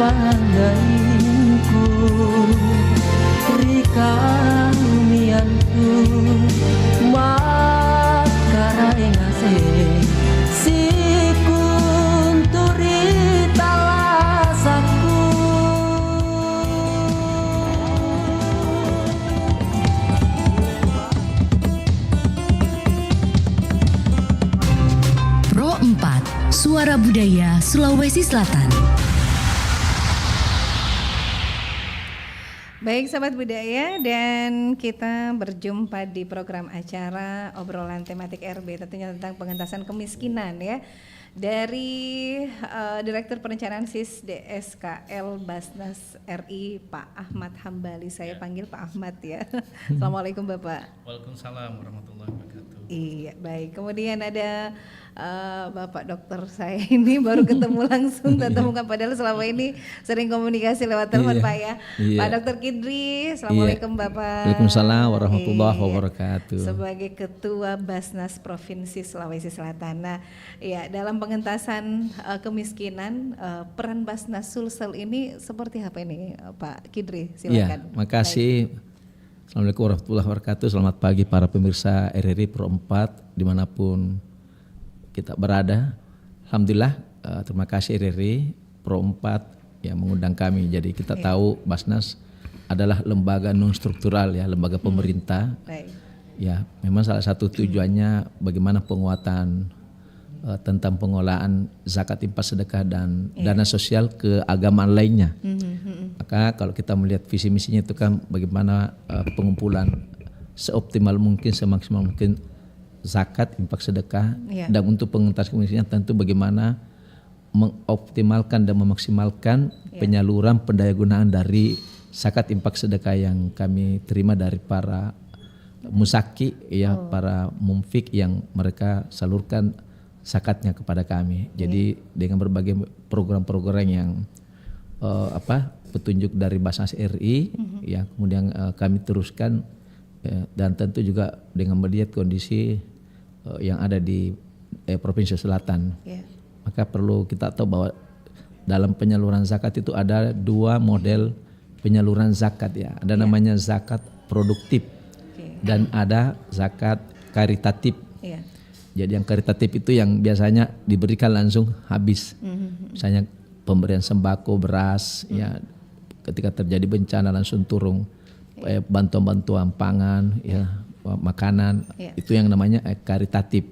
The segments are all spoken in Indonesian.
pangainku rikang mianku makarai ngase sikunturi talasaku. Pro 4, Suara Budaya Sulawesi Selatan. Baik sahabat budaya, dan kita berjumpa di program acara obrolan tematik RB, tentunya tentang pengentasan kemiskinan ya. Dari Direktur Perencanaan SIS DSKL Basnas RI Pak Ahmad Hambali, saya panggil Pak Ahmad ya. Assalamualaikum Bapak. Waalaikumsalam warahmatullahi wabarakatuh. Iya baik, kemudian ada Bapak dokter saya ini baru ketemu langsung tatap muka, padahal selama ini sering komunikasi lewat telepon Pak ya. Pak Dokter Kidri, Assalamualaikum Bapak. Waalaikumsalam warahmatullahi wabarakatuh. Sebagai Ketua Basnas Provinsi Sulawesi Selatan. Nah, ya dalam pengentasan kemiskinan, peran Basnas Sulsel ini seperti apa ini Pak Kidri? Silakan. Iya, makasih. Assalamualaikum warahmatullahi wabarakatuh. Selamat pagi para pemirsa RRI Pro 4 dimanapun kita berada. Alhamdulillah, terima kasih RRI Pro 4 yang mengundang kami. Jadi kita tahu Basnas adalah lembaga non struktural ya, lembaga pemerintah. Ya, memang salah satu tujuannya bagaimana penguatan tentang pengelolaan zakat, infak, sedekah dan dana sosial keagamaan lainnya. Maka kalau kita melihat visi misinya itu kan bagaimana pengumpulan seoptimal mungkin, semaksimal mungkin zakat, infak, sedekah, dan untuk pengentasan kemiskinan tentu bagaimana mengoptimalkan dan memaksimalkan penyaluran pendayagunaan dari zakat, infak, sedekah yang kami terima dari para musaki ya, para mumfik yang mereka salurkan zakatnya kepada kami. Jadi dengan berbagai program-program yang petunjuk dari Basnas RI ya, kemudian kami teruskan dan tentu juga dengan melihat kondisi yang ada di Provinsi Selatan. Maka perlu kita tahu bahwa dalam penyaluran zakat itu ada dua model penyaluran zakat ya. Ada namanya zakat produktif dan ada zakat karitatif. Jadi yang karitatif itu yang biasanya diberikan langsung habis. Misalnya pemberian sembako, beras ya, ketika terjadi bencana langsung turun bantuan-bantuan pangan ya, makanan, itu yang namanya karitatif.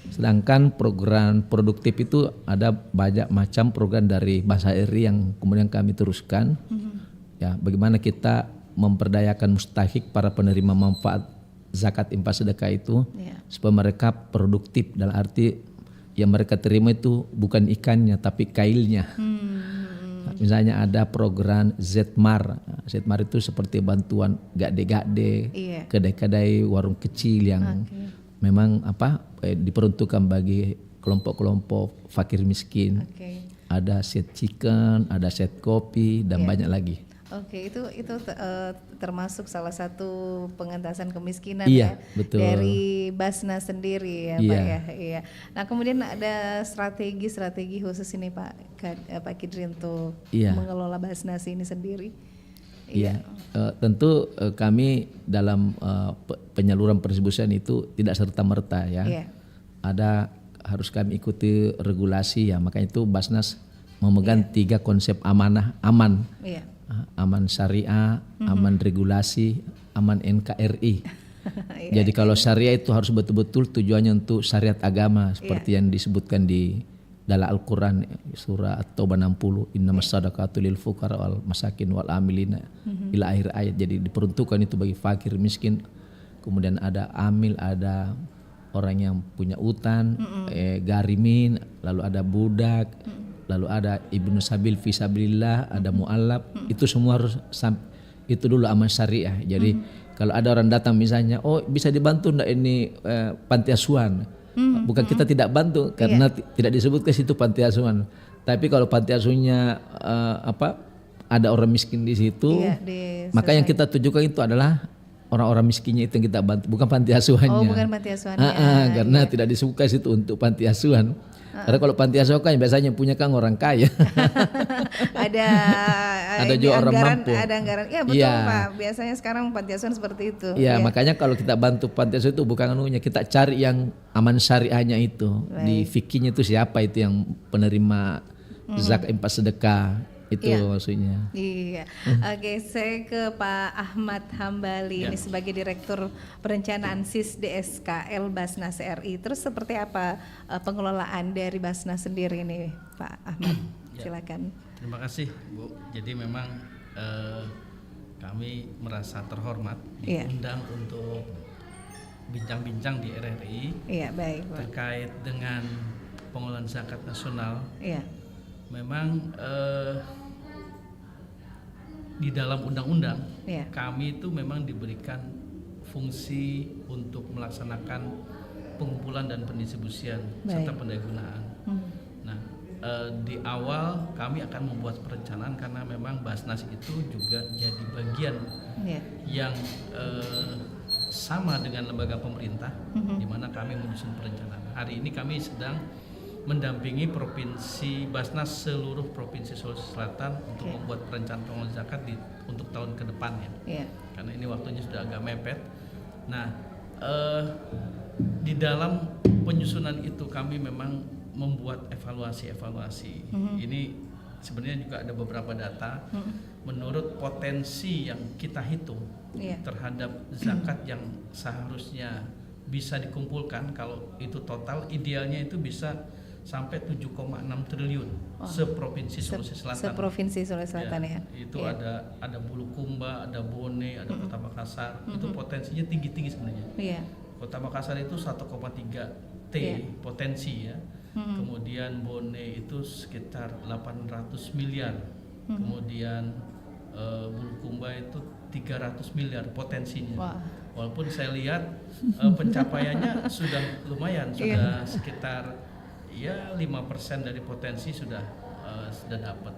Sedangkan program produktif itu ada banyak macam program dari Basnas RI yang kemudian kami teruskan. Ya, bagaimana kita memperdayakan mustahik para penerima manfaat zakat, infak, sedekah itu supaya mereka produktif, dalam arti yang mereka terima itu bukan ikannya tapi kailnya. Misalnya ada program Zmar. Zmar itu seperti bantuan gade-gade, kedai-kedai warung kecil yang memang diperuntukkan bagi kelompok-kelompok fakir miskin. Ada set chicken, ada set kopi dan banyak lagi. Itu termasuk salah satu pengentasan kemiskinan betul. Dari Basnas sendiri ya Pak ya. Iya. Nah kemudian ada strategi khusus ini Pak Kidri untuk mengelola Basnas ini sendiri. Tentu kami dalam penyaluran pendistribusian itu tidak serta-merta ya. Ada harus kami ikuti regulasi ya, makanya itu Basnas memegang 3 konsep amanah, aman syariah, aman regulasi, aman NKRI. Jadi kalau syariah itu harus betul-betul tujuannya untuk syariat agama seperti yang disebutkan di dalam Al-Quran surah At-Taubah 60, innamas shadaqatu lil fuqara wal masakin wal amilina ila akhir ayat. Jadi diperuntukkan itu bagi fakir miskin. Kemudian ada amil, ada orang yang punya utang, garimin, lalu ada budak, lalu ada ibnu sabil fisabilillah, ada mu'allab. Itu semua harus itu dulu aman syariah. Jadi kalau ada orang datang misalnya, bisa dibantu enggak ini panti asuhan? Bukan kita tidak bantu karena tidak disebut ke situ panti asuhan. Tapi kalau panti asuhannya ada orang miskin di situ, maka yang kita tujukan itu adalah orang-orang miskinnya itu yang kita bantu, bukan panti asuhannya. Oh, bukan panti asuhannya. Karena tidak disuka situ untuk panti asuhan. Karena kalau panti asuhan kan biasanya punya kan orang kaya. ada juga orang anggaran, mampu. ada anggaran. Ya betul Iya. Pak. Biasanya sekarang panti asuhan seperti itu. Ya, makanya kalau kita bantu panti asuhan itu bukan anunya, kita cari yang aman syariahnya itu. Di fikihnya itu siapa itu yang penerima zakat infak sedekah. Itu maksudnya. Iya. Oke, saya ke Pak Ahmad Hambali ini sebagai Direktur Perencanaan SIS DSKL Basnas RI. Terus seperti apa pengelolaan dari Basnas sendiri ini, Pak Ahmad? Silakan. Terima kasih, Bu. Jadi memang kami merasa terhormat diundang untuk bincang-bincang di RRI. Iya, baik, Pak. Terkait dengan pengelolaan zakat nasional. Iya. Memang di dalam undang-undang kami itu memang diberikan fungsi untuk melaksanakan pengumpulan dan pendistribusian serta pendayagunaan. Nah, di awal kami akan membuat perencanaan karena memang Basnas itu juga jadi bagian yang sama dengan lembaga pemerintah di mana kami menyusun perencanaan. Hari ini kami sedang mendampingi provinsi Basnas seluruh provinsi Sulawesi Selatan untuk membuat perencanaan pengelolaan zakat untuk tahun ke depan ya. Karena ini waktunya sudah agak mepet. Nah, di dalam penyusunan itu kami memang membuat evaluasi. Ini sebenarnya juga ada beberapa data. Menurut potensi yang kita hitung terhadap zakat yang seharusnya bisa dikumpulkan, kalau itu total idealnya itu bisa sampai 7,6 triliun seprovinsi Sulawesi Selatan. Seprovinsi Sulawesi Selatan ya. Itu ada Bulukumba, ada Bone, ada Kota Makassar. Itu potensinya tinggi-tinggi sebenarnya. Kota Makassar itu 1,3 T potensi ya. Kemudian Bone itu sekitar 800 miliar. Kemudian Bulukumba itu 300 miliar potensinya. Walaupun saya lihat pencapaiannya sudah lumayan, sudah sekitar 5% dari potensi sudah dapat.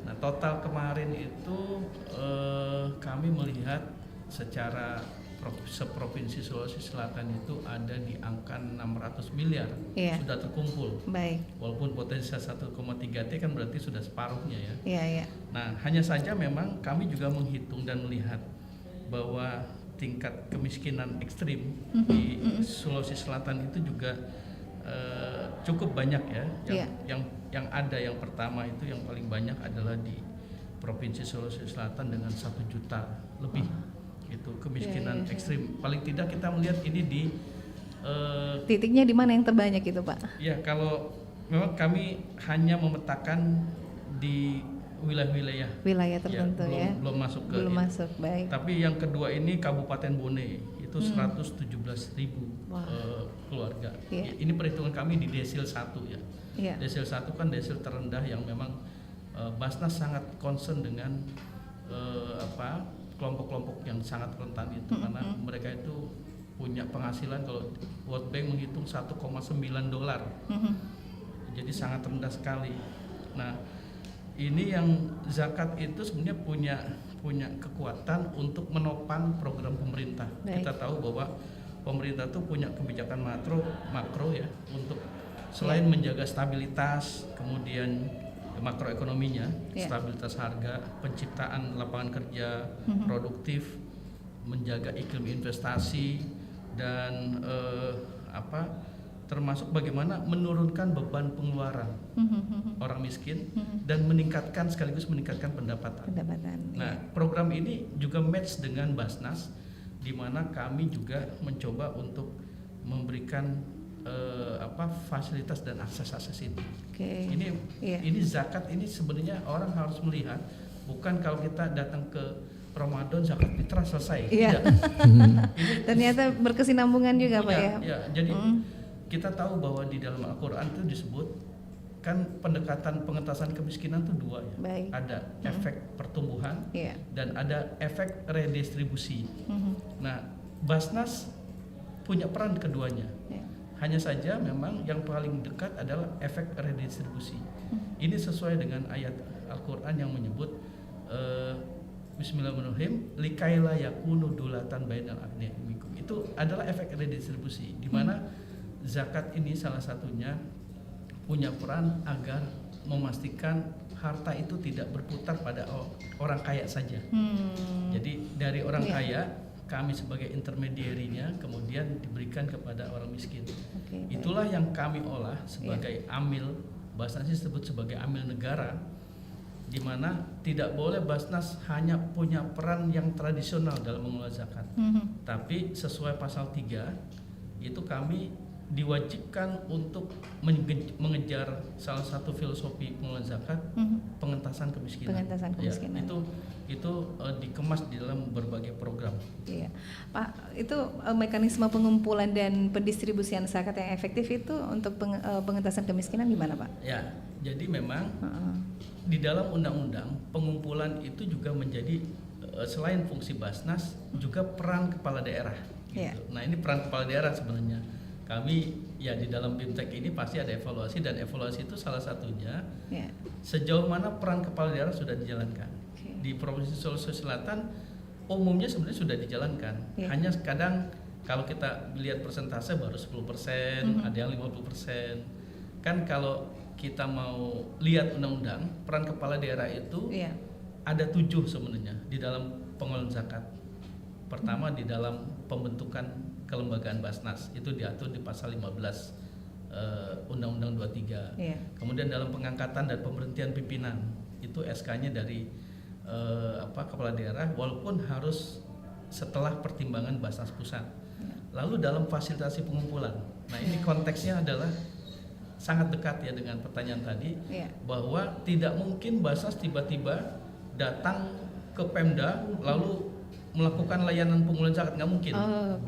Nah, total kemarin itu kami melihat secara seprovinsi Sulawesi Selatan itu ada di angka 600 miliar sudah terkumpul. Walaupun potensi 1,3 T kan berarti sudah separuhnya ya. Nah, hanya saja memang kami juga menghitung dan melihat bahwa tingkat kemiskinan ekstrim di Sulawesi Selatan itu juga cukup banyak ya. Yang ada yang pertama itu yang paling banyak adalah di Provinsi Sulawesi Selatan dengan 1 juta lebih. Itu kemiskinan ekstrim. Paling tidak kita melihat ini di titiknya di mana yang terbanyak itu, Pak? Ya, kalau memang kami hanya memetakan di wilayah tertentu belum masuk ke belum masuk, baik. Tapi yang kedua ini Kabupaten Bone itu 117.000 keluarga. Ini perhitungan kami di desil 1 ya. Desil 1 kan desil terendah yang memang Basnas sangat concern dengan kelompok-kelompok yang sangat rentan itu karena mereka itu punya penghasilan, kalau World Bank menghitung $1,9. Jadi sangat rendah sekali. Nah, ini yang zakat itu sebenarnya punya kekuatan untuk menopang program pemerintah. Kita tahu bahwa pemerintah itu punya kebijakan makro ya untuk selain menjaga stabilitas, kemudian makroekonominya, stabilitas harga, penciptaan lapangan kerja produktif, menjaga iklim investasi dan termasuk bagaimana menurunkan beban pengeluaran orang miskin dan sekaligus meningkatkan pendapatan. Nah, program ini juga match dengan Basnas, di mana kami juga mencoba untuk memberikan fasilitas dan akses itu. Ini zakat ini sebenarnya orang harus melihat, bukan kalau kita datang ke Ramadan zakat fitrah selesai. Tidak. Ini ternyata berkesinambungan juga, Pak ya. Jadi kita tahu bahwa di dalam Al-Quran itu disebut kan pendekatan pengentasan kemiskinan itu 2 ya. Ada efek pertumbuhan dan ada efek redistribusi. Nah, Basnas punya peran keduanya. Hanya saja memang yang paling dekat adalah efek redistribusi. Ini sesuai dengan ayat Al-Quran yang menyebut Bismillahirrahmanirrahim, likaila yakunu dulatan bainal aghniyai minkum. Itu adalah efek redistribusi di mana zakat ini salah satunya punya peran agar memastikan harta itu tidak berputar pada orang kaya saja. Jadi dari orang kaya kami sebagai intermediarinya kemudian diberikan kepada orang miskin. Itulah yang kami olah sebagai amil, Basnas disebut sebagai amil negara, di mana tidak boleh Basnas hanya punya peran yang tradisional dalam mengelola zakat. Tapi sesuai pasal 3 itu kami diwajibkan untuk mengejar salah satu filosofi pengelolaan zakat, pengentasan kemiskinan. Pengentasan kemiskinan. Ya, itu dikemas di dalam berbagai program. Iya, Pak, itu mekanisme pengumpulan dan pendistribusian zakat yang efektif itu untuk pengentasan kemiskinan gimana, Pak? Ya, jadi memang di dalam undang-undang pengumpulan itu juga menjadi selain fungsi Basnas juga peran kepala daerah. Gitu. Nah ini peran kepala daerah sebenarnya. Kami ya di dalam BIMTEK ini pasti ada evaluasi dan evaluasi itu salah satunya sejauh mana peran kepala daerah sudah dijalankan. Di Provinsi Sulawesi Selatan umumnya sebenarnya sudah dijalankan. Hanya kadang kalau kita lihat persentase baru 10%, ada yang 50%. Kan kalau kita mau lihat undang-undang, peran kepala daerah itu ada 7 sebenarnya di dalam pengelolaan zakat. Pertama di dalam pembentukan kelembagaan Basnas itu diatur di pasal 15 Undang-Undang 23. Kemudian dalam pengangkatan dan pemberhentian pimpinan itu SK-nya dari kepala daerah walaupun harus setelah pertimbangan Basnas pusat. Lalu dalam fasilitasi pengumpulan. Nah, ini konteksnya adalah sangat dekat ya dengan pertanyaan tadi bahwa tidak mungkin Basnas tiba-tiba datang ke Pemda lalu melakukan layanan pengumpulan zakat, nggak mungkin.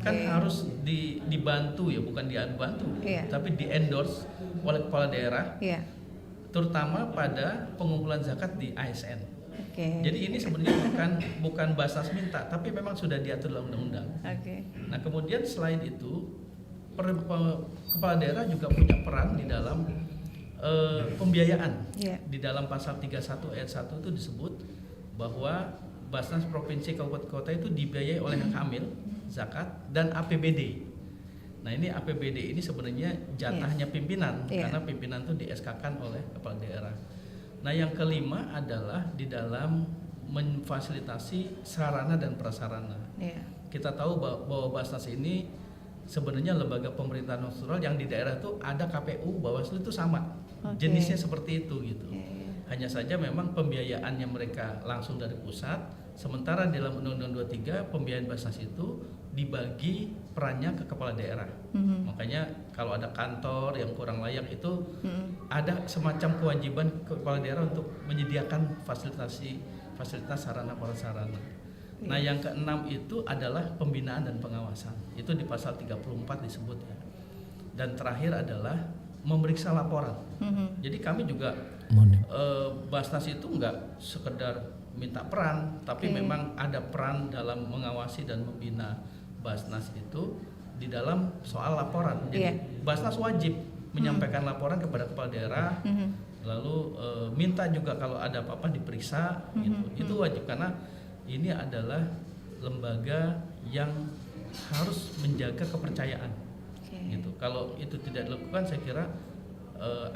Kan harus dibantu ya, bukan dibantu, tapi di endorse oleh kepala daerah, terutama pada pengumpulan zakat di ASN. Jadi ini sebenarnya bukan Basnas minta, tapi memang sudah diatur dalam undang-undang. Nah kemudian selain itu kepala daerah juga punya peran di dalam pembiayaan. Di dalam pasal 31 ayat 1 itu disebut bahwa Basnas provinsi kabupaten kota itu dibiayai oleh Kamil, zakat dan APBD. Nah ini APBD ini sebenarnya jatahnya pimpinan karena pimpinan itu di-SK-kan oleh kepala daerah. Nah yang kelima adalah di dalam memfasilitasi sarana dan prasarana. Kita tahu bahwa Basnas ini sebenarnya lembaga pemerintahan nasional yang di daerah itu ada KPU, Bawaslu itu sama, jenisnya seperti itu gitu. Hanya saja memang pembiayaannya mereka langsung dari pusat, sementara dalam Undang-Undang 23 pembiayaan Basnas itu dibagi perannya ke kepala daerah. Makanya kalau ada kantor yang kurang layak itu ada semacam kewajiban kepala daerah untuk menyediakan fasilitas sarana prasarana. Nah yang keenam itu adalah pembinaan dan pengawasan. Itu di pasal 34 disebut ya. Dan terakhir adalah memeriksa laporan. Jadi kami juga Basnas itu enggak sekedar minta peran, tapi memang ada peran dalam mengawasi dan membina Basnas itu di dalam soal laporan. Jadi Basnas wajib menyampaikan laporan kepada kepala daerah, lalu minta juga kalau ada apa-apa diperiksa, gitu. Itu wajib karena ini adalah lembaga yang harus menjaga kepercayaan. Gitu. Kalau itu tidak dilakukan, saya kira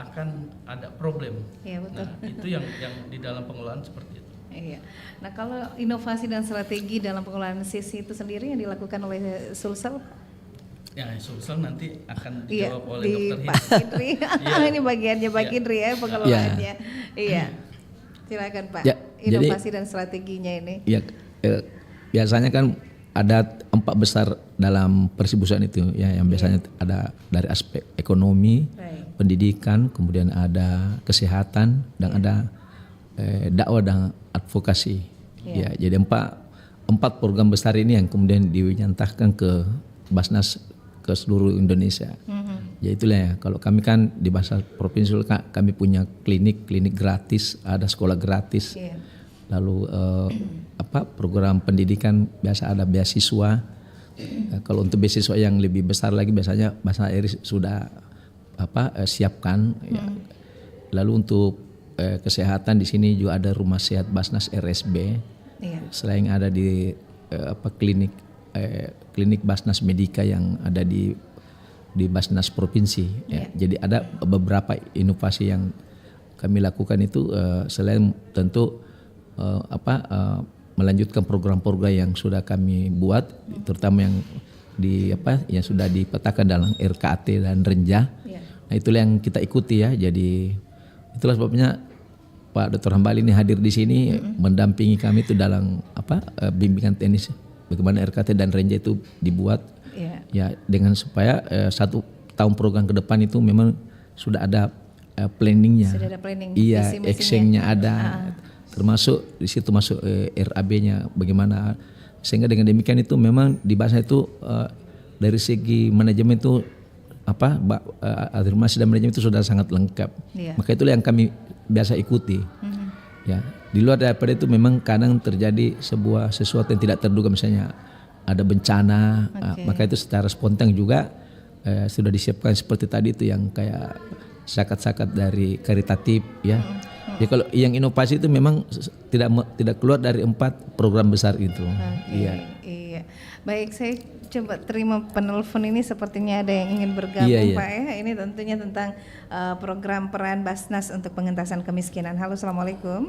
akan ada problem. Betul. Nah, itu yang di dalam pengelolaan seperti itu. Nah, kalau inovasi dan strategi dalam pengelolaan SIS itu sendiri yang dilakukan oleh Sulsel? Ya, Sulsel nanti akan dijawab oleh Dr. Pak Indri. Ini bagiannya Pak Indri ya pengelolaannya. Silakan Pak. Inovasi dan strateginya ini. Biasanya kan ada 4 besar dalam persibusan itu ya, yang biasanya ada dari aspek ekonomi, pendidikan, kemudian ada kesehatan dan ada dakwah dan advokasi. Ya, jadi 4 program besar ini yang kemudian dinyatakan ke Basnas ke seluruh Indonesia. Ya itulah ya, kalau kami kan di Basnas Provinsi kami punya klinik gratis, ada sekolah gratis. Lalu program pendidikan biasa ada beasiswa. Kalau untuk beasiswa yang lebih besar lagi biasanya Basnas RI sudah siapkan. Lalu untuk kesehatan di sini juga ada rumah sehat Basnas RSB. selain ada di klinik Basnas Medika yang ada di Basnas Provinsi. Ya. Jadi ada beberapa inovasi yang kami lakukan itu selain tentu melanjutkan program-program yang sudah kami buat, terutama yang yang sudah dipetakan dalam RKAT dan Renja. Nah, itulah yang kita ikuti ya. Jadi itulah sebabnya Pak Dr. Hambali ini hadir di sini mendampingi kami itu dalam bimbingan teknis bagaimana RKAT dan Renja itu dibuat. Ya, dengan supaya 1 tahun program ke depan itu memang sudah ada planningnya. Sudah ada planning. Iya, actionnya ada. Termasuk di situ masuk RAB-nya bagaimana, sehingga dengan demikian itu memang di bahasa itu dari segi manajemen itu afirmasi dan manajemen itu sudah sangat lengkap. Maka itulah yang kami biasa ikuti. Ya, di luar daripada itu memang kadang terjadi sesuatu yang tidak terduga, misalnya ada bencana, maka itu secara spontan juga sudah disiapkan seperti tadi itu yang kayak zakat-zakat dari karitatif ya. Ya kalau yang inovasi itu memang tidak keluar dari 4 program besar itu. Iya. Baik, saya coba terima penelpon ini, sepertinya ada yang ingin bergabung Pak ya. Ini tentunya tentang program peran Basnas untuk pengentasan kemiskinan. Halo, assalamualaikum.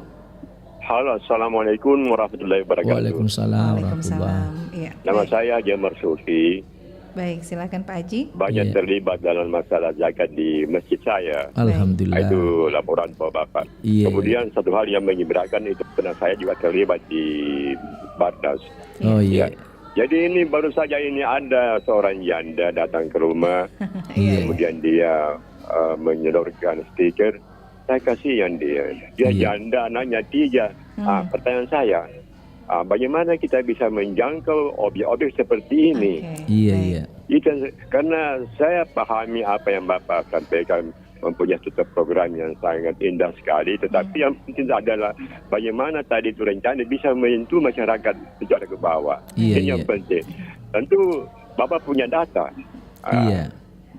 Halo, assalamualaikum warahmatullahi wabarakatuh. Waalaikumsalam warahmatullahi. Iya. Nama saya Jamar Sufi. Baik, silakan Pak Haji. Banyak terlibat dalam masalah zakat di masjid saya. Alhamdulillah. Itu laporan Bapak. Kemudian satu hal yang menggembirakan itu pernah saya juga terlibat di Basnas. Oh iya. Jadi ini baru saja ini ada seorang janda datang ke rumah, kemudian dia menyodorkan stiker. Saya kasihan dia janda, anaknya 3. Pertanyaan saya, bagaimana kita bisa menjangkau objek-objek seperti ini? Iya. Karena saya pahami apa yang Bapak sampaikan, mempunyai satu program yang sangat indah sekali, tetapi yang penting adalah bagaimana tadi itu rencana bisa menyentuh masyarakat secara ke bawah. Ini yang penting. Tentu Bapak punya data.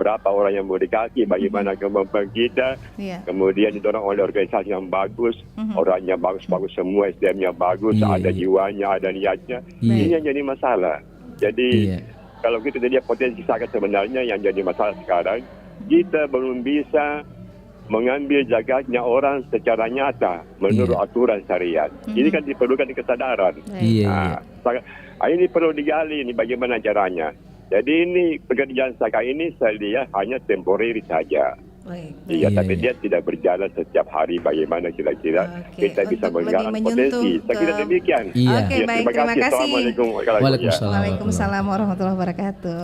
Berapa orang yang mau dikasih, bagaimana kemampuan kita, kemudian didorong oleh organisasi yang bagus, orangnya bagus-bagus semua, SDM-nya bagus, ada jiwanya, ada niatnya. Ini yang jadi masalah. Jadi kalau kita lihat potensi zakat sebenarnya yang jadi masalah sekarang, kita belum bisa mengambil zakatnya orang secara nyata menurut aturan syariat. Ini kan diperlukan kesadaran. Ini perlu digali, ini bagaimana caranya. Jadi ini pekerjaan zakat ini saya lihat hanya temporary saja. Tapi dia tidak berjalan setiap hari. Bagaimana kira-kira kita bisa menggarap potensi. Saya kira demikian. Terima kasih. Assalamualaikum Waalaikumsalam warahmatullahi wabarakatuh.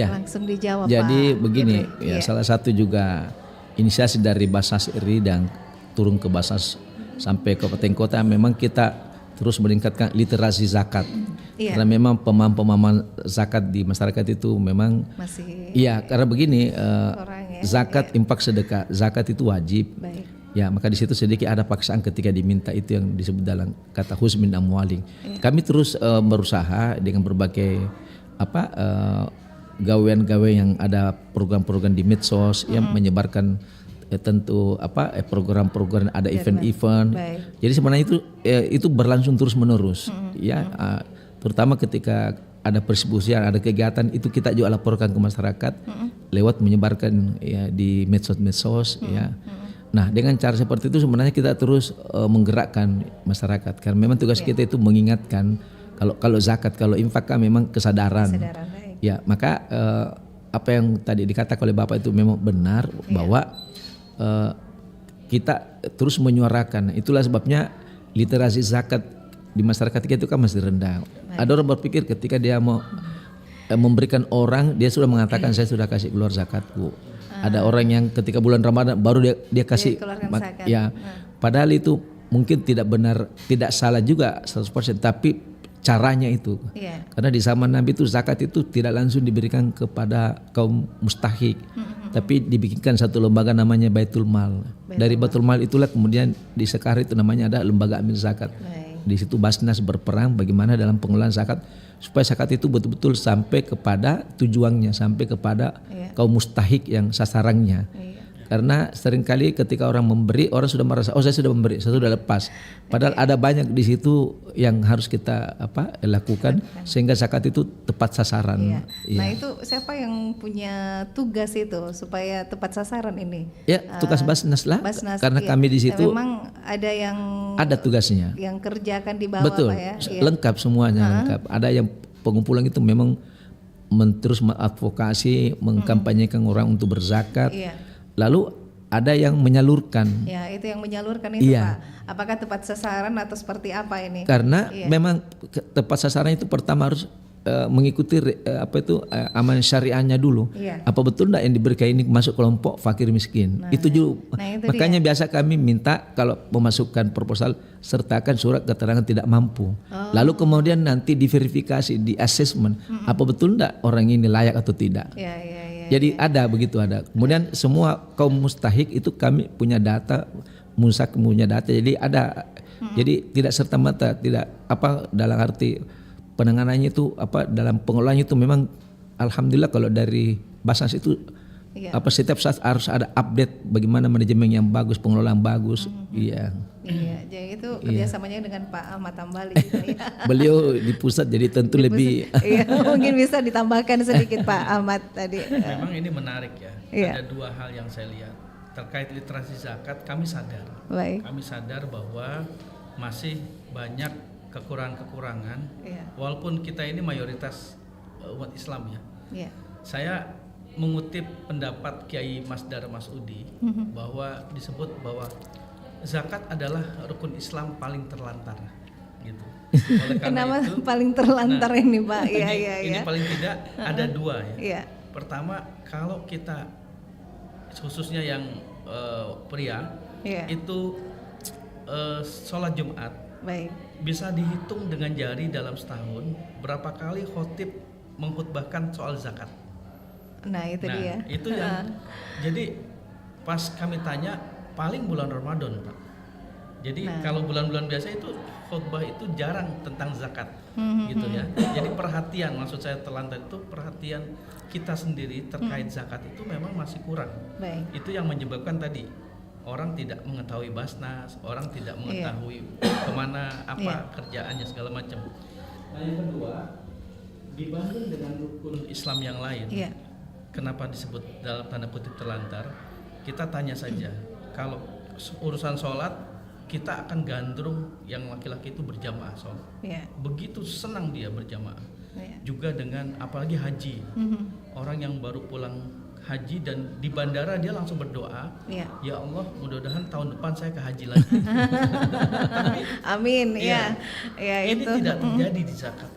Langsung dijawab. Jadi begini, salah satu juga inisiasi dari Basnas RI dan turun ke Basnas sampai ke kabupaten kota, memang kita terus meningkatkan literasi zakat. Karena memang pemahaman zakat di masyarakat itu memang masih karena begini, zakat infak sedekah, zakat itu wajib. Ya, maka di situ sedikit ada paksaan ketika diminta, itu yang disebut dalam kata khuz min amwali. Kami terus berusaha dengan berbagai gawean-gawean yang ada, program-program di medsos yang menyebarkan tentu program-program, ada event-event. Jadi sebenarnya itu berlangsung terus menerus. Terutama ketika ada persibusian, ada kegiatan, itu kita juga laporkan ke masyarakat lewat menyebarkan di medsos. Nah, dengan cara seperti itu sebenarnya kita terus menggerakkan masyarakat, karena memang tugas kita itu mengingatkan kalau zakat, kalau infak kan memang kesadaran. Maka apa yang tadi dikatakan oleh Bapak itu memang benar, bahwa kita terus menyuarakan. Itulah sebabnya literasi zakat di masyarakat kita itu kan masih rendah. Ada orang berpikir ketika dia mau memberikan orang, dia sudah mengatakan saya sudah kasih keluar zakatku. Ada orang yang ketika bulan Ramadan baru dia kasih zakat. Padahal itu mungkin tidak benar, tidak salah juga 100%, tapi caranya itu. Karena di zaman Nabi itu zakat itu tidak langsung diberikan kepada kaum mustahik, tapi dibikinkan satu lembaga namanya Baitul Mal. Dari Baitul Mal itulah kemudian di sekarang itu namanya ada lembaga amil zakat. Di situ Basnas berperang bagaimana dalam pengelolaan zakat supaya zakat itu betul-betul sampai kepada tujuannya, sampai kepada kaum mustahik yang sasarannya. Karena seringkali ketika orang memberi, orang sudah merasa saya sudah memberi, saya sudah lepas. Padahal ada banyak di situ yang harus kita lakukan sehingga zakat itu tepat sasaran. Nah itu siapa yang punya tugas itu supaya tepat sasaran ini? Ya tugas Basnas lah. Basnas, karena kami di situ memang ada yang ada tugasnya. Yang kerjakan di bawah. Betul, Pak ya. lengkap semuanya lengkap. Ada yang pengumpulan itu memang terus mengadvokasi, mengkampanyekan orang untuk berzakat. Lalu ada yang menyalurkan. Ya, itu yang menyalurkan itu Pak. Apakah tepat sasaran atau seperti apa ini? Karena memang tepat sasaran itu pertama harus mengikuti amanah syariahnya dulu. Apa betul enggak yang diberikan ini masuk kelompok fakir miskin? Itu juga. Itu makanya biasa kami minta kalau memasukkan proposal sertakan surat keterangan tidak mampu. Lalu kemudian nanti diverifikasi, di assessment apa betul enggak orang ini layak atau tidak. Jadi ada begitu ada. Kemudian semua kaum mustahik itu kami punya data, Musak punya data. Jadi ada. Jadi tidak serta merta tidak dalam arti penanganannya itu dalam pengelolaannya itu memang alhamdulillah kalau dari Basnas itu setiap saat harus ada update bagaimana manajemen yang bagus, pengelolaan bagus. Iya, jadi itu kerjasamanya dengan Pak Ahmad Hambali gitu ya. Beliau di pusat jadi tentu di lebih. Mungkin bisa ditambahkan sedikit Pak Ahmad tadi. Memang ini menarik ya. Ada dua hal yang saya lihat terkait literasi zakat. Kami sadar, kami sadar bahwa masih banyak kekurangan-kekurangan. Walaupun kita ini mayoritas umat Islam ya. Saya mengutip pendapat Kiai Masdar Masudi bahwa disebut bahwa zakat adalah rukun Islam paling terlantar gitu. Oleh Kenapa itu, paling terlantar ini Pak? Ini paling tidak ada dua ya. Pertama, kalau kita khususnya yang pria itu sholat Jumat bisa dihitung dengan jari dalam setahun berapa kali khotib mengkhutbahkan soal zakat. Nah itu dia. Itu yang jadi pas kami tanya paling bulan Ramadan Pak. Jadi kalau bulan-bulan biasa itu khutbah itu jarang tentang zakat gitu ya. Jadi perhatian, maksud saya terlantar itu perhatian kita sendiri terkait zakat itu memang masih kurang. Itu yang menyebabkan tadi orang tidak mengetahui Basnas, orang tidak mengetahui kemana kerjaannya segala macam. Nah yang kedua, dibanding dengan rukun Islam yang lain, kenapa disebut dalam tanda kutip terlantar? Kita tanya saja, kalau urusan sholat kita akan gandrung yang laki-laki itu berjamaah sholat. Begitu senang dia berjamaah. Juga dengan apalagi haji, orang yang baru pulang haji dan di bandara dia langsung berdoa, ya Allah mudah-mudahan tahun depan saya ke haji lagi. Amin. Ini tidak terjadi di zakat.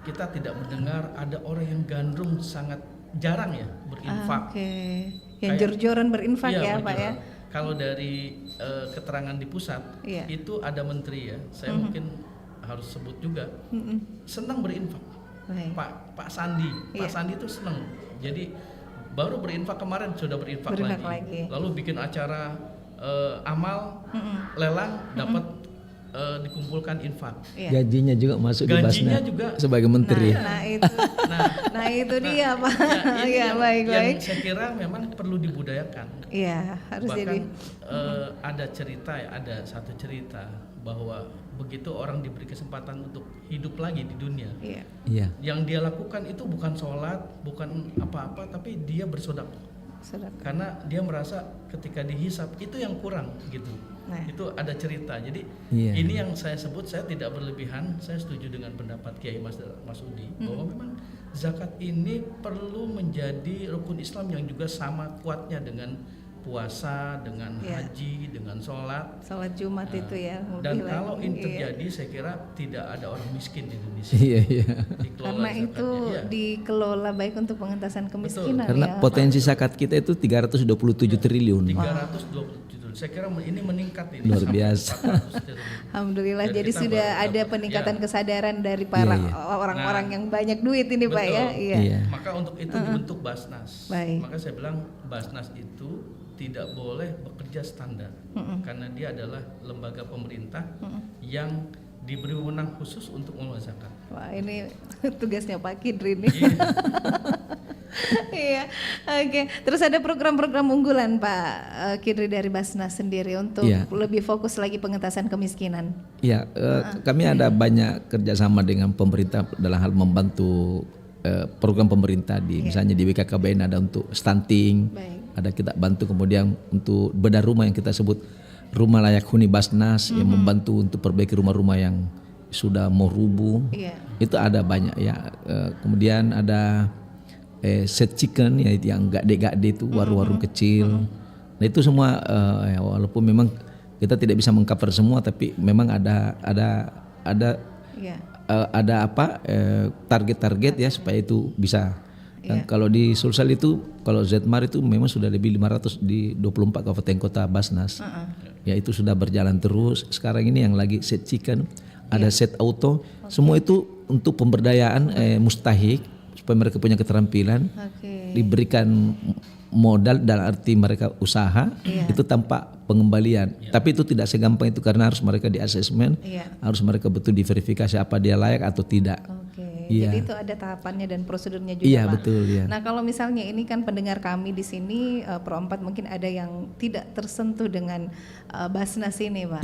Kita tidak mendengar ada orang yang gandrung, sangat jarang ya berinfak. Yang jor-joran berinfak Pak ya. Kalau dari keterangan di pusat itu ada menteri ya, saya mungkin harus sebut juga, senang berinfak. Pak Sandi, Pak Sandi itu senang. Jadi baru berinfak kemarin sudah berinfak lagi. Lalu bikin acara amal, lelang, dapat dikumpulkan infak. Gajinya juga masuk di Basnas juga sebagai menteri. Nah itu dia Pak. Baik. Yang saya kira memang perlu dibudayakan. Harus bahkan, jadi. Ada cerita ada satu cerita bahwa begitu orang diberi kesempatan untuk hidup lagi di dunia, yang dia lakukan itu bukan sholat, bukan apa-apa, tapi dia bersedekah. Karena dia merasa ketika dihisap itu yang kurang gitu. Itu ada cerita. Jadi ini yang saya sebut, saya tidak berlebihan. Saya setuju dengan pendapat Kiai Masudi bahwa memang zakat ini perlu menjadi rukun Islam yang juga sama kuatnya dengan puasa, dengan haji, dengan sholat Jumat itu ya. Dan kalau ini terjadi, saya kira tidak ada orang miskin di Indonesia. Karena itu dikelola baik untuk pengentasan kemiskinan. Karena potensi zakat kita itu 327 triliun. 327. Saya kira ini meningkat ini. Luar biasa. Alhamdulillah. Jadi sudah ada peningkatan kesadaran dari para orang-orang yang banyak duit ini Pak ya. Maka untuk itu dibentuk Basnas. Maka saya bilang Basnas itu tidak boleh bekerja standar karena dia adalah lembaga pemerintah yang diberi wewenang khusus untuk mengelola zakat. Wah ini tugasnya Pak Kidri nih. Iya, oke. Terus ada program-program unggulan Pak Kidri dari Basnas sendiri untuk lebih fokus lagi pengentasan kemiskinan. Iya, kami ada banyak kerjasama dengan pemerintah dalam hal membantu program pemerintah misalnya di BKKBN ada untuk stunting, ada kita bantu, kemudian untuk bedah rumah yang kita sebut rumah layak huni Basnas yang membantu untuk perbaiki rumah-rumah yang sudah mau rubuh. Itu ada banyak ya. Kemudian ada set chicken ya, yang gade-gade itu warung-warung kecil. Nah itu semua ya, walaupun memang kita tidak bisa mengcover semua, tapi memang ada target-target ya supaya itu bisa. Dan kalau di Sulsel itu, kalau Zmar itu memang sudah lebih 500 di 24 kabupaten kota Basnas. Ya itu sudah berjalan terus. Sekarang ini yang lagi set chicken, ada set auto, semua itu untuk pemberdayaan mustahik supaya mereka punya keterampilan, diberikan modal dalam arti mereka usaha itu tanpa pengembalian. Tapi itu tidak segampang itu karena harus mereka di asesmen, harus mereka betul diverifikasi apa dia layak atau tidak. Jadi itu ada tahapannya dan prosedurnya juga, Iya, Pak. betul, ya. Nah, kalau misalnya ini kan pendengar kami di sini Pro 4 mungkin ada yang tidak tersentuh dengan Basnas ini, Pak.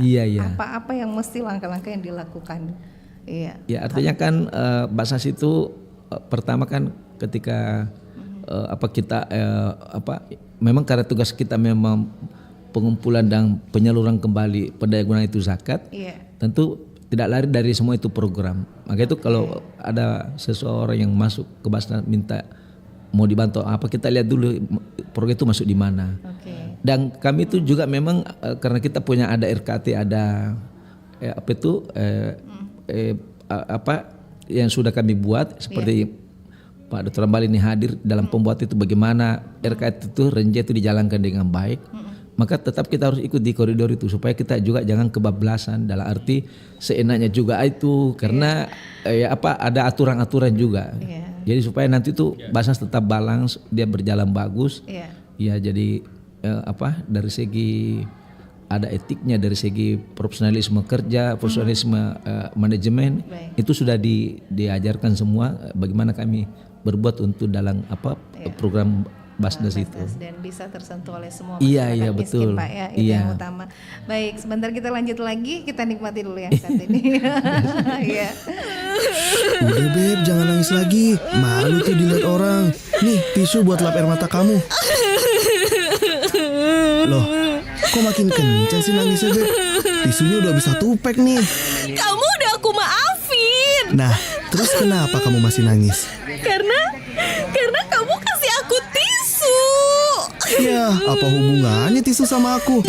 Apa-apa yang mesti langkah-langkah yang dilakukan? Ya, artinya kan Basnas itu pertama kan ketika memang karena tugas kita memang pengumpulan dan penyaluran kembali pendaya gunaan itu zakat, tentu tidak lari dari semua itu program. Maka itu kalau ada seseorang yang masuk ke Basnas minta mau dibantu apa, kita lihat dulu program itu masuk di mana. Dan kami itu juga memang karena kita punya ada RKT, ada yang sudah kami buat seperti Pak Dr. Ambali ini hadir dalam pembuat itu bagaimana RKT itu renja itu dijalankan dengan baik. Maka tetap kita harus ikut di koridor itu supaya kita juga jangan kebablasan dalam arti seenaknya juga itu karena ada aturan-aturan juga. Jadi supaya nanti itu Basnas tetap balance, dia berjalan bagus. Ya jadi dari segi ada etiknya, dari segi profesionalisme kerja, profesionalisme manajemen itu sudah diajarkan semua bagaimana kami berbuat untuk dalam program Basnas itu dan bisa tersentuh oleh semua masyarakat miskin, Pak ya, itu yang utama. Baik, sebentar kita lanjut lagi, kita nikmati dulu ya saat ini. Udah Beb, jangan nangis lagi, malu tuh dilihat orang. Nih tisu buat lap air mata kamu. Loh, kok makin kencang sih nangisnya Beb? Tisunya udah bisa tupek nih. Kamu udah aku maafin. Nah, terus kenapa kamu masih nangis? Karena kamu kasih aku tisu. Ya, apa hubungannya tisu sama aku?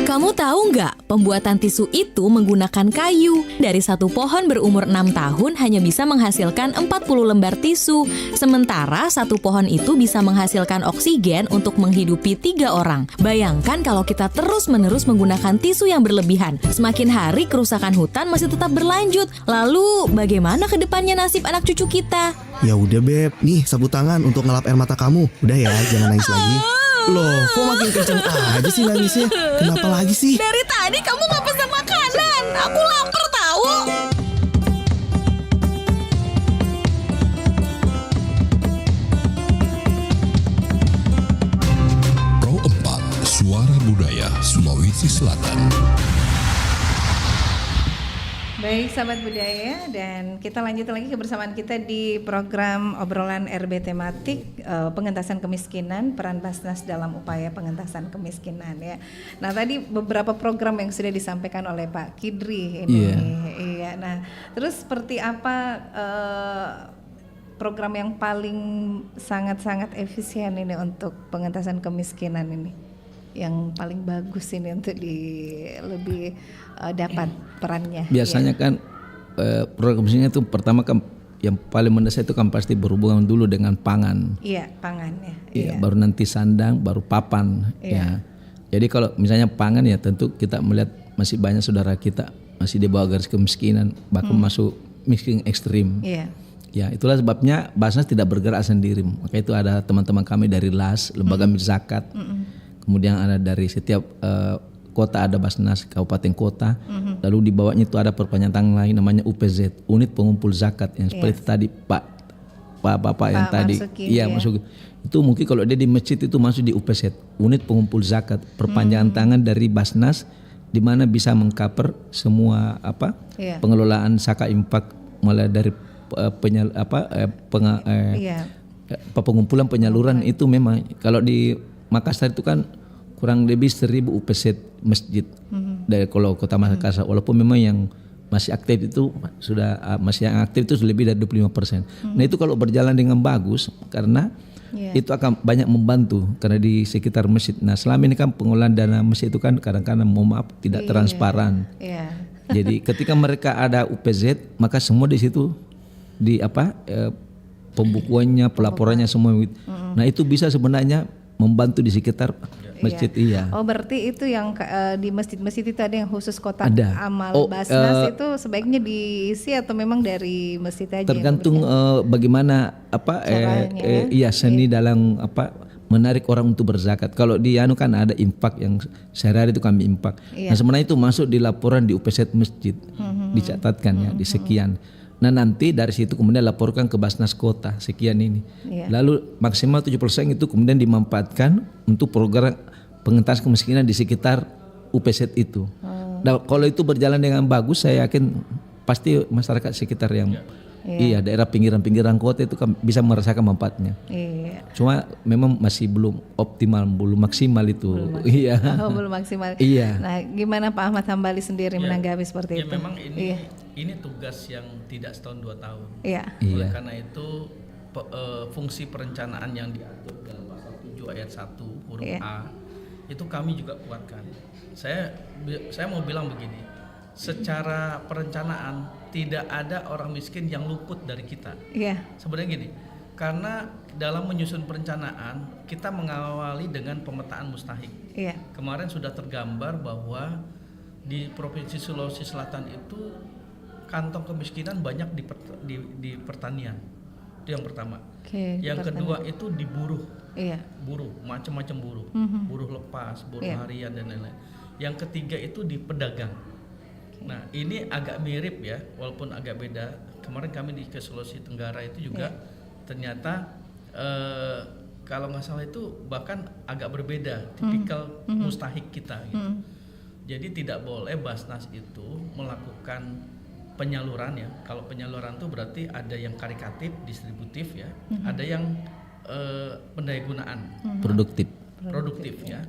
Kamu tahu nggak, pembuatan tisu itu menggunakan kayu. Dari satu pohon berumur 6 tahun hanya bisa menghasilkan 40 lembar tisu. Sementara satu pohon itu bisa menghasilkan oksigen untuk menghidupi 3 orang. Bayangkan kalau kita terus-menerus menggunakan tisu yang berlebihan. Semakin hari kerusakan hutan masih tetap berlanjut. Lalu bagaimana ke depannya nasib anak cucu kita? Ya udah Beb, nih sapu tangan untuk ngelap air mata kamu. Udah ya, jangan nangis lagi. Loh, kok makin kenceng aja sih nangisnya? Kenapa lagi sih? Dari tadi kamu nggak pesan makanan. Aku lapar tahu. Pro 4, Suara Budaya Sulawesi Selatan. Baik sahabat budaya, dan kita lanjut lagi kebersamaan kita di program obrolan RB tematik pengentasan kemiskinan, peran Basnas dalam upaya pengentasan kemiskinan ya. Nah tadi beberapa program yang sudah disampaikan oleh Pak Kidri ini. Iya. Nah terus seperti apa program yang paling sangat-sangat efisien ini untuk pengentasan kemiskinan ini? Yang paling bagus ini untuk lebih dapat perannya. Biasanya kan program ini itu pertama kan yang paling mendasar itu kan pasti berhubungan dulu dengan pangan. Iya, pangan ya. Iya, baru nanti sandang, baru papan. Ya. Jadi kalau misalnya pangan ya tentu kita melihat masih banyak saudara kita masih di bawah garis kemiskinan, bahkan masuk miskin ekstrim. Iya. Ya, itulah sebabnya Basnas tidak bergerak sendiri. Maka itu ada teman-teman kami dari LAS, Lembaga Zakat. Kemudian ada dari setiap kota ada Basnas, kabupaten kota. Lalu di bawahnya itu ada perpanjangan lain namanya UPZ, Unit Pengumpul Zakat, yang seperti tadi Pak Bapak yang tadi masuk itu mungkin kalau dia di masjid itu masuk di UPZ, unit pengumpul zakat, perpanjangan tangan dari Basnas di mana bisa mengcover semua pengelolaan zakat infak mulai dari pengumpulan penyaluran itu memang kalau di Makassar itu kan kurang lebih 1000 UPZ masjid dari kalau Kota Makassar, walaupun memang yang masih aktif itu lebih dari 25%. Nah itu kalau berjalan dengan bagus karena itu akan banyak membantu karena di sekitar masjid. Nah selama ini kan pengelolaan dana masjid itu kan kadang-kadang tidak transparan. Jadi ketika mereka ada UPZ maka semua di situ pembukuannya, pelaporannya semua. Nah itu bisa sebenarnya membantu di sekitar masjid. Oh berarti itu yang di masjid-masjid itu ada yang khusus kotak amal Basnas itu sebaiknya diisi atau memang dari masjid aja? Tergantung bagaimana seni dalam menarik orang untuk berzakat. Kalau di kan ada infak yang sehari-hari itu kami infak. Nah sebenarnya itu masuk di laporan di UPZ masjid, dicatatkan di sekian. Nah nanti dari situ kemudian laporkan ke Basnas Kota sekian ini. Lalu maksimal 7% itu kemudian dimanfaatkan untuk program pengentasan kemiskinan di sekitar UPZ itu. Nah kalau itu berjalan dengan bagus saya yakin pasti masyarakat sekitar yang daerah pinggiran kota itu kan bisa merasakan manfaatnya. Cuma memang masih belum optimal, belum maksimal itu. Belum maksimal. Nah, gimana Pak Ahmad Hambali sendiri menanggapi seperti itu? Memang ini tugas yang tidak setahun 2 tahun. Oleh karena itu fungsi perencanaan yang diatur dalam pasal 7 ayat 1 huruf A itu kami juga kuatkan. Saya mau bilang begini. Secara perencanaan tidak ada orang miskin yang luput dari kita. Sebenarnya gini, karena dalam menyusun perencanaan kita mengawali dengan pemetaan mustahik. Kemarin sudah tergambar bahwa di Provinsi Sulawesi Selatan itu kantong kemiskinan banyak di pertanian. Itu yang pertama. Yang kedua itu di buruh. Buruh, macam-macam buruh. Buruh lepas, buruh harian dan lain-lain. Yang ketiga itu di pedagang. Nah ini agak mirip ya, walaupun agak beda. Kemarin kami di Sulawesi Tenggara itu juga ternyata kalau nggak salah itu bahkan agak berbeda tipikal mustahik kita gitu. Jadi tidak boleh Basnas itu melakukan penyaluran ya. Kalau penyaluran itu berarti ada yang karitatif, distributif ya, ada yang pendayagunaan, produktif ya.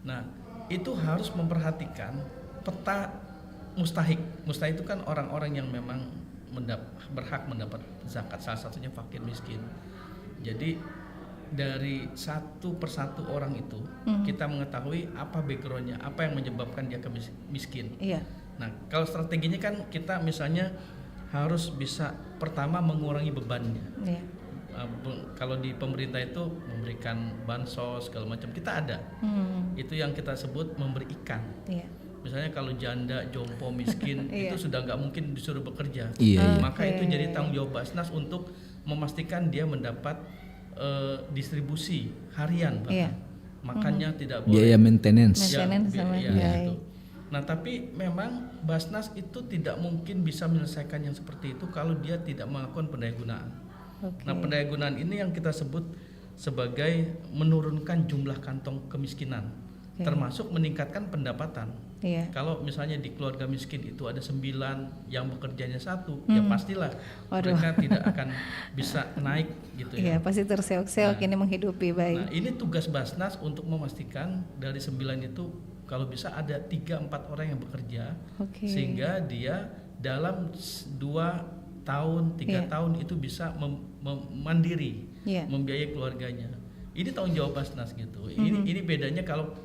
Nah itu harus memperhatikan peta mustahik itu kan orang-orang yang memang berhak mendapat zakat, salah satunya fakir miskin. Jadi dari satu persatu orang itu kita mengetahui apa backgroundnya, apa yang menyebabkan dia miskin. Nah kalau strateginya kan kita misalnya harus bisa pertama mengurangi bebannya. Kalau di pemerintah itu memberikan bansos segala macam kita ada. Itu yang kita sebut memberi ikan. Misalnya kalau janda, jompo, miskin itu sudah nggak mungkin disuruh bekerja. Maka itu jadi tanggung jawab Basnas untuk memastikan dia mendapat distribusi harian bahkan. Makannya tidak boleh. Biaya maintenance. Gitu. Nah tapi memang Basnas itu tidak mungkin bisa menyelesaikan yang seperti itu kalau dia tidak melakukan pendayagunaan. Nah pendayagunaan ini yang kita sebut sebagai menurunkan jumlah kantong kemiskinan. Termasuk meningkatkan pendapatan. Kalau misalnya di keluarga miskin itu ada 9 yang bekerjanya 1, ya pastilah mereka tidak akan bisa naik gitu ya. Pasti terseok-seok ini menghidupi baik. Nah ini tugas Basnas untuk memastikan dari 9 itu kalau bisa ada 3-4 orang yang bekerja, sehingga dia dalam 2 tahun 3 tahun itu bisa mandiri, membiayai keluarganya. Ini tanggung jawab Basnas gitu. Ini bedanya kalau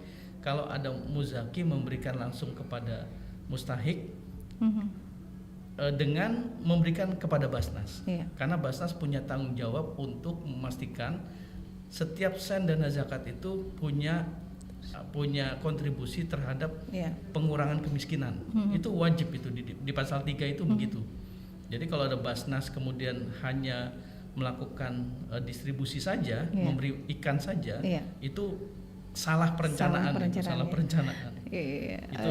ada muzaki memberikan langsung kepada mustahik dengan memberikan kepada Basnas. Karena Basnas punya tanggung jawab untuk memastikan setiap sen dana zakat itu punya kontribusi terhadap pengurangan kemiskinan. Itu wajib itu di pasal 3 itu begitu. Jadi kalau ada Basnas kemudian hanya melakukan distribusi saja, memberi ikan saja, itu salah perencanaan. Iya, itu.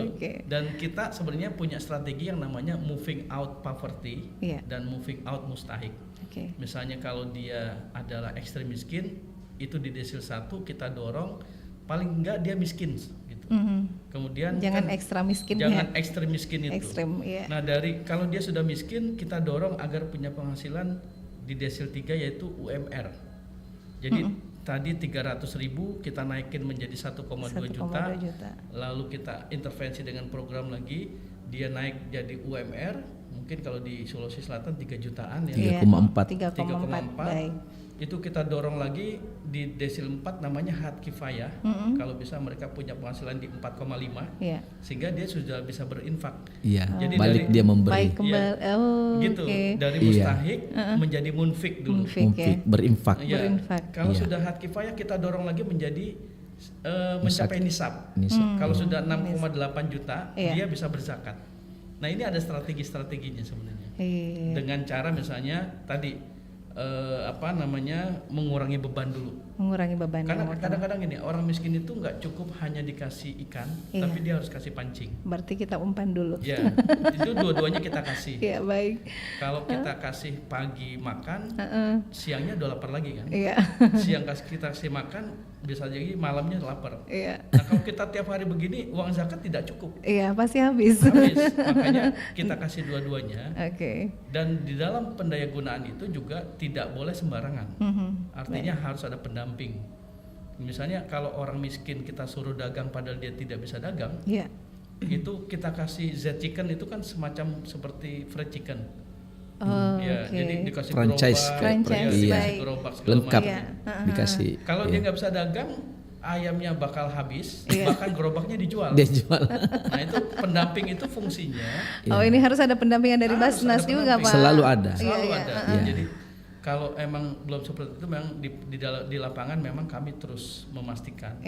Dan kita sebenarnya punya strategi yang namanya moving out poverty dan moving out mustahik. Misalnya kalau dia adalah ekstrem miskin, itu di desil 1 kita dorong paling enggak dia miskin gitu. Kemudian jangan ekstra miskin, jangan ekstrem miskin itu. Iya. Nah, dari kalau dia sudah miskin, kita dorong agar punya penghasilan di desil 3 yaitu UMR. Jadi tadi 300.000 kita naikin menjadi 1,2 juta. Lalu kita intervensi dengan program lagi, dia naik jadi UMR, mungkin kalau di Sulawesi Selatan 3 jutaan ya. 3,4. Itu kita dorong lagi di desil 4 namanya Hat Kifayah. Kalau bisa mereka punya penghasilan di 4,5 sehingga dia sudah bisa berinfak. Jadi balik dia memberi. Gitu. Dari mustahik menjadi munfik dulu. Munfik, berinfak. Kalau sudah Hat Kifayah kita dorong lagi menjadi mencapai nisab. Kalau sudah 6,8 juta dia bisa berzakat. Nah, ini ada strategi-strateginya sebenarnya. Dengan cara misalnya tadi mengurangi beban dulu. Karena kadang-kadang ini orang miskin itu nggak cukup hanya dikasih ikan, tapi dia harus kasih pancing. Berarti kita umpan dulu. Ya, itu dua-duanya kita kasih. Iya, baik. Kalau kita kasih pagi makan, siangnya udah lapar lagi kan? Siang kita kasih makan, bisa jadi malamnya lapar. Nah, kalau kita tiap hari begini, uang zakat tidak cukup. Iya, pasti habis. Makanya kita kasih dua-duanya. Dan di dalam pendayagunaan itu juga tidak boleh sembarangan. Artinya harus ada pendamping. Misalnya kalau orang miskin kita suruh dagang padahal dia tidak bisa dagang, itu kita kasih Z chicken itu kan semacam seperti fried chicken. Jadi dikasih franchise, gerobak lengkap dikasih. Kalau dia nggak bisa dagang, ayamnya bakal habis, bahkan gerobaknya dijual. Nah, itu pendamping itu fungsinya. Ini harus ada pendampingan dari Basnas juga, Pak. Selalu ada. Jadi kalau emang belum seperti itu, memang di lapangan memang kami terus memastikan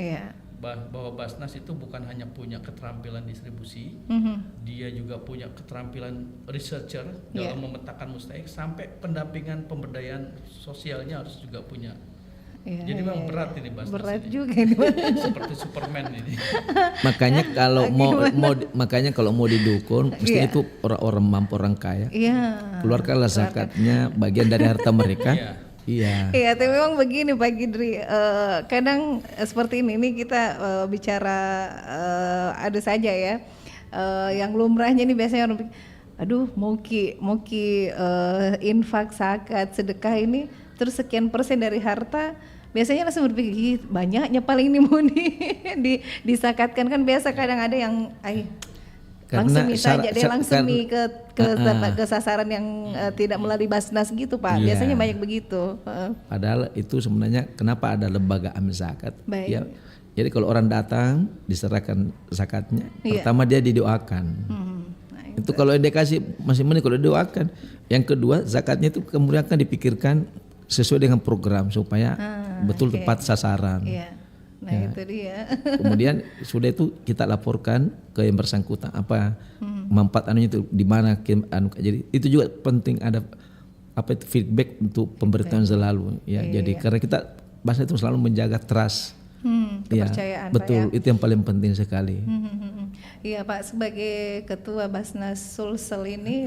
bahwa Basnas itu bukan hanya punya keterampilan distribusi, dia juga punya keterampilan researcher dalam memetakan mustahik, sampai pendampingan pemberdayaan sosialnya harus juga punya. Jadi memang berat ini Basnas. Berat ini. juga ini. Seperti Superman ini. Makanya kalau mau didukung, mesti itu orang-orang mampu, orang kaya. Keluarkanlah zakatnya, bagian dari harta mereka. Iya, tapi memang begini Pak Gidri, kadang seperti ini kita bicara ada saja ya, yang lumrahnya ini biasanya orang pikir, aduh mau ki infak, zakat, sedekah ini terus sekian persen dari harta, biasanya langsung berpikir banyaknya paling ini mau disakatkan, kan biasa kadang ada yang langsung saja deh langsung ke sasaran yang tidak melalui Basnas gitu Pak. Biasanya banyak begitu. Padahal itu sebenarnya kenapa ada lembaga amil zakat. Ya, jadi kalau orang datang diserahkan zakatnya, pertama dia didoakan. Itu kalau dia kasih masih mending kalau didoakan. Yang kedua, zakatnya itu kemudian akan dipikirkan sesuai dengan program supaya betul tepat sasaran. Itu dia. Kemudian sudah itu kita laporkan ke yang bersangkutan apa manfaat anunya itu di mana. Jadi itu juga penting ada itu feedback untuk pemberitaan selalu ya. Jadi karena kita bahasa itu selalu menjaga trust. Kepercayaan betul, Pak, itu yang paling penting sekali. Iya Pak, sebagai ketua Basnas Sulsel ini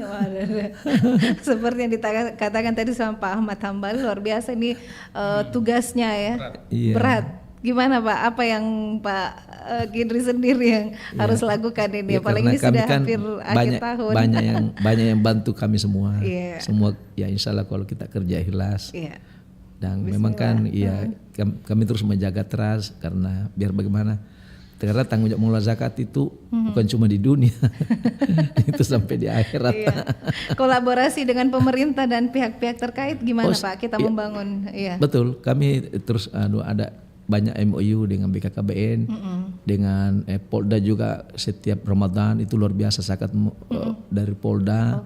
seperti yang dikatakan tadi sama Pak Ahmad Hambali, luar biasa ini tugasnya ya. Berat. Gimana Pak? Apa yang Pak Gidri sendiri yang harus lakukan ini? Apalagi ini sudah hampir akhir tahun. Banyak yang bantu kami semua. Semua ya insya Allah kalau kita kerja ikhlas. Dan memang kan kami terus menjaga trust, karena biar bagaimana, karena tanggung jawab mengelola zakat itu bukan cuma di dunia, itu sampai di akhirat. Kolaborasi dengan pemerintah dan pihak-pihak terkait gimana Pak kita membangun? Betul, kami terus ada banyak MOU dengan BKKBN, dengan Polda juga setiap Ramadan itu luar biasa zakat dari Polda,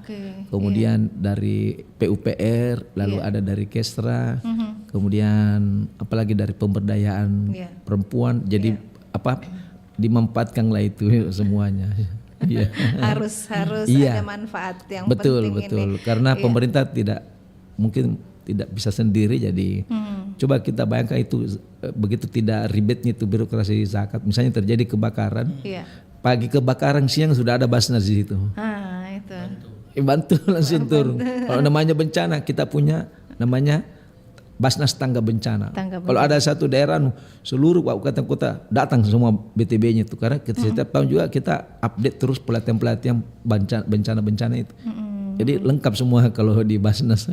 kemudian dari PUPR, lalu ada dari Kestra, kemudian apalagi dari pemberdayaan perempuan, jadi dimanfaatkanlah itu semuanya. harus ada manfaat yang betul penting betul ini. Karena pemerintah tidak bisa sendiri, jadi Coba kita bayangkan itu begitu tidak ribetnya itu birokrasi zakat. Misalnya terjadi kebakaran, pagi kebakaran, siang sudah ada Basnas di situ. Itu. Bantu langsung turun. Kalau namanya bencana, kita punya namanya Basnas tangga bencana. Kalau ada satu daerah seluruh kabupaten kota datang semua BTB-nya itu, karena kita setiap tahun juga kita update terus pelatihan bencana itu. Jadi lengkap semua kalau di Basnas.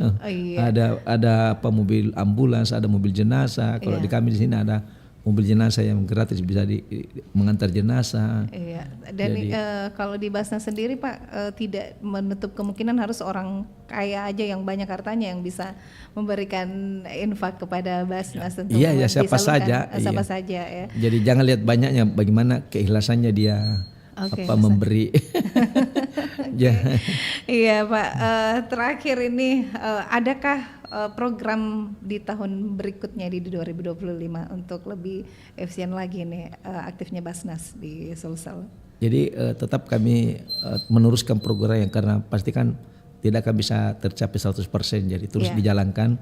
Ada apa, mobil ambulans, ada mobil jenazah. Kalau di kami di sini ada mobil jenazah yang gratis bisa mengantar jenazah. Dan kalau di Basnas sendiri Pak, tidak menutup kemungkinan harus orang kaya aja yang banyak hartanya yang bisa memberikan infak kepada Basnas untuk siapa saja. Siapa saja ya. Jadi jangan lihat banyaknya, bagaimana keikhlasannya dia memberi. Iya Pak, terakhir ini adakah program di tahun berikutnya di 2025 untuk lebih efisien lagi nih aktifnya Basnas di Sulsel? Jadi tetap kami meneruskan program yang, karena pastikan tidak akan bisa tercapai 100%, jadi terus dijalankan.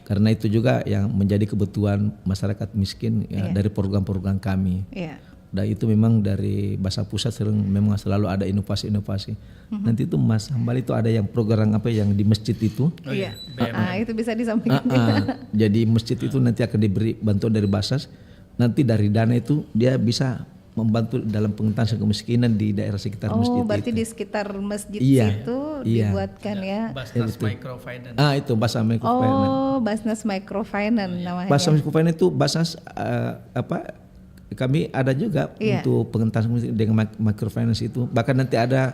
Karena itu juga yang menjadi kebutuhan masyarakat miskin dari program-program kami. Dan itu memang dari Basa Pusat memang selalu ada inovasi-inovasi. Nanti itu Mas Hambal itu ada yang program apa yang di masjid itu. Itu bisa disampaikan. Jadi masjid itu nanti akan diberi bantuan dari Basnas. Nanti dari dana itu dia bisa membantu dalam pengentasan kemiskinan di daerah sekitar masjid. Berarti itu. di sekitar masjid situ dibuatkan Basnas Microfinance. Itu Basnas Microfinance. Basnas Microfinance namanya. Basnas Microfinance itu Basnas kami ada juga untuk pengentasan dengan microfinance itu. Bahkan nanti ada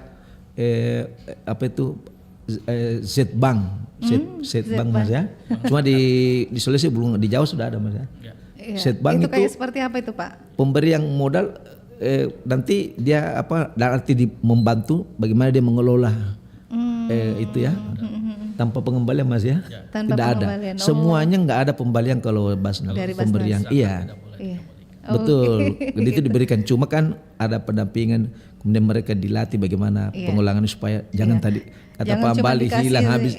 Z-Bank, Z-Bank Mas ya. Cuma di Sulawesi belum, di Jawa sudah ada Mas ya. Z-Bank itu kayak seperti apa itu Pak? Pemberi yang modal nanti dia nanti membantu bagaimana dia mengelola itu ya. Tanpa pengembalian Mas ya. Tidak ada. Semuanya nggak ada pembalian kalau Basnas. Pemberian betul, itu diberikan. Cuma kan ada pendampingan, kemudian mereka dilatih bagaimana pengolahan supaya jangan tadi kata Pak Hambali hilang habis.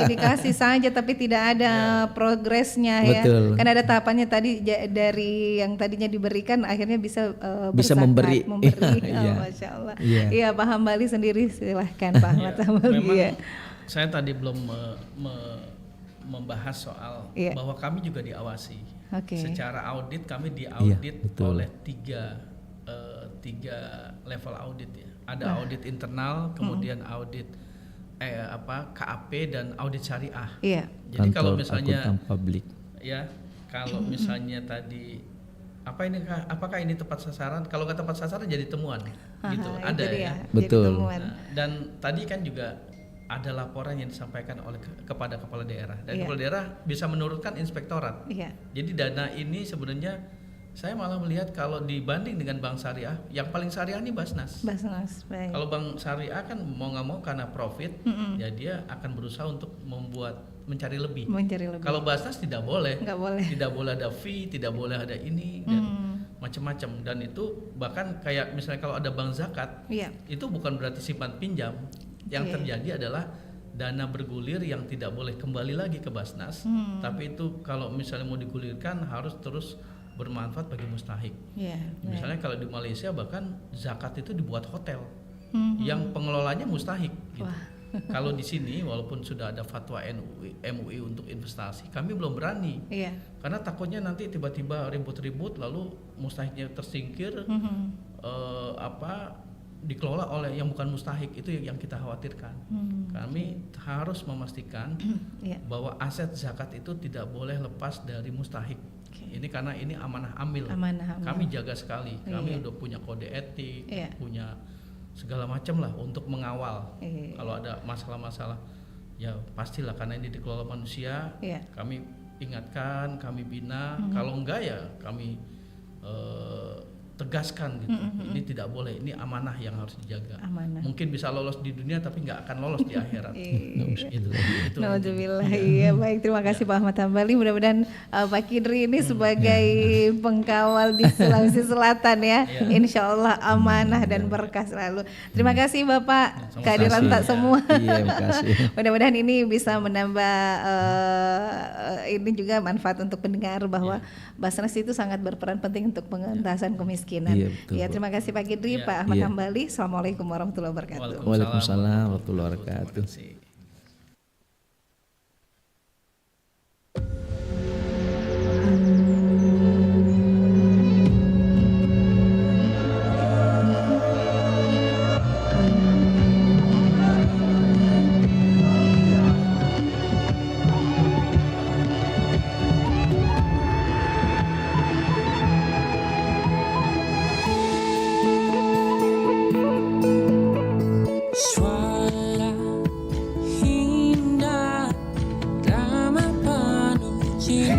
Dikasih saja tapi tidak ada progresnya ya. Kan ada tahapannya tadi dari yang tadinya diberikan akhirnya bisa memberi. Masya Allah. Iya Pak Hambali sendiri silahkan Pak Ahmad Hambali. Memang saya tadi belum membahas soal bahwa kami juga diawasi. Secara audit kami diaudit oleh tiga level audit ya. Ada audit internal, kemudian audit KAP dan audit syariah. Jadi kalau misalnya publik. Kalau misalnya tadi apakah ini tepat sasaran? Kalau nggak tepat sasaran jadi temuan gitu. Ada ya. Betul. Dan tadi kan juga ada laporan yang disampaikan kepada kepala daerah, dan kepala daerah bisa menurunkan inspektorat. Jadi dana ini sebenarnya saya malah melihat kalau dibanding dengan bank syariah, yang paling syariah ini Basnas. Kalau bank syariah kan mau nggak mau karena profit, ya dia akan berusaha untuk mencari lebih. Kalau Basnas tidak boleh, tidak boleh ada fee, tidak boleh ada ini dan macam-macam. Dan itu bahkan kayak misalnya kalau ada bank zakat, itu bukan berarti simpan pinjam. Yang terjadi adalah dana bergulir yang tidak boleh kembali lagi ke Basnas, tapi itu kalau misalnya mau digulirkan harus terus bermanfaat bagi mustahik. Misalnya kalau di Malaysia bahkan zakat itu dibuat hotel yang pengelolanya mustahik gitu. Kalau di sini walaupun sudah ada fatwa MUI untuk investasi, kami belum berani karena takutnya nanti tiba-tiba ribut-ribut lalu mustahiknya tersingkir, dikelola oleh yang bukan mustahik. Itu yang kita khawatirkan. Kami harus memastikan bahwa aset zakat itu tidak boleh lepas dari mustahik. Ini karena ini amanah amil. Kami jaga sekali. Kami udah punya kode etik, punya segala macam lah untuk mengawal. Kalau ada masalah-masalah ya pastilah, karena ini dikelola manusia. Kami ingatkan, kami bina. Kalau enggak ya kami tegaskan gitu. Ini tidak boleh, ini amanah yang harus dijaga. Amanah. Mungkin bisa lolos di dunia tapi nggak akan lolos di akhirat. Itu. Nauzubillah. Iya, baik, terima kasih Pak Ahmad Hambali. Mudah-mudahan Pak Kidri ini sebagai pengkawal di Sulawesi Selatan ya. Insya Allah amanah dan berkah selalu. Terima kasih Bapak kehadiran tak semua. Iya, terima kasih. Mudah-mudahan ini bisa menambah ini juga manfaat untuk pendengar bahwa Basnas itu sangat berperan penting untuk pengentasan kemiskinan. Iya, betul, ya, terima kasih Pak Kidri, Pak Ahmad Hambali. Assalamualaikum warahmatullahi wabarakatuh. Waalaikumsalam warahmatullahi wabarakatuh. Suara indah, drama penuh cinta.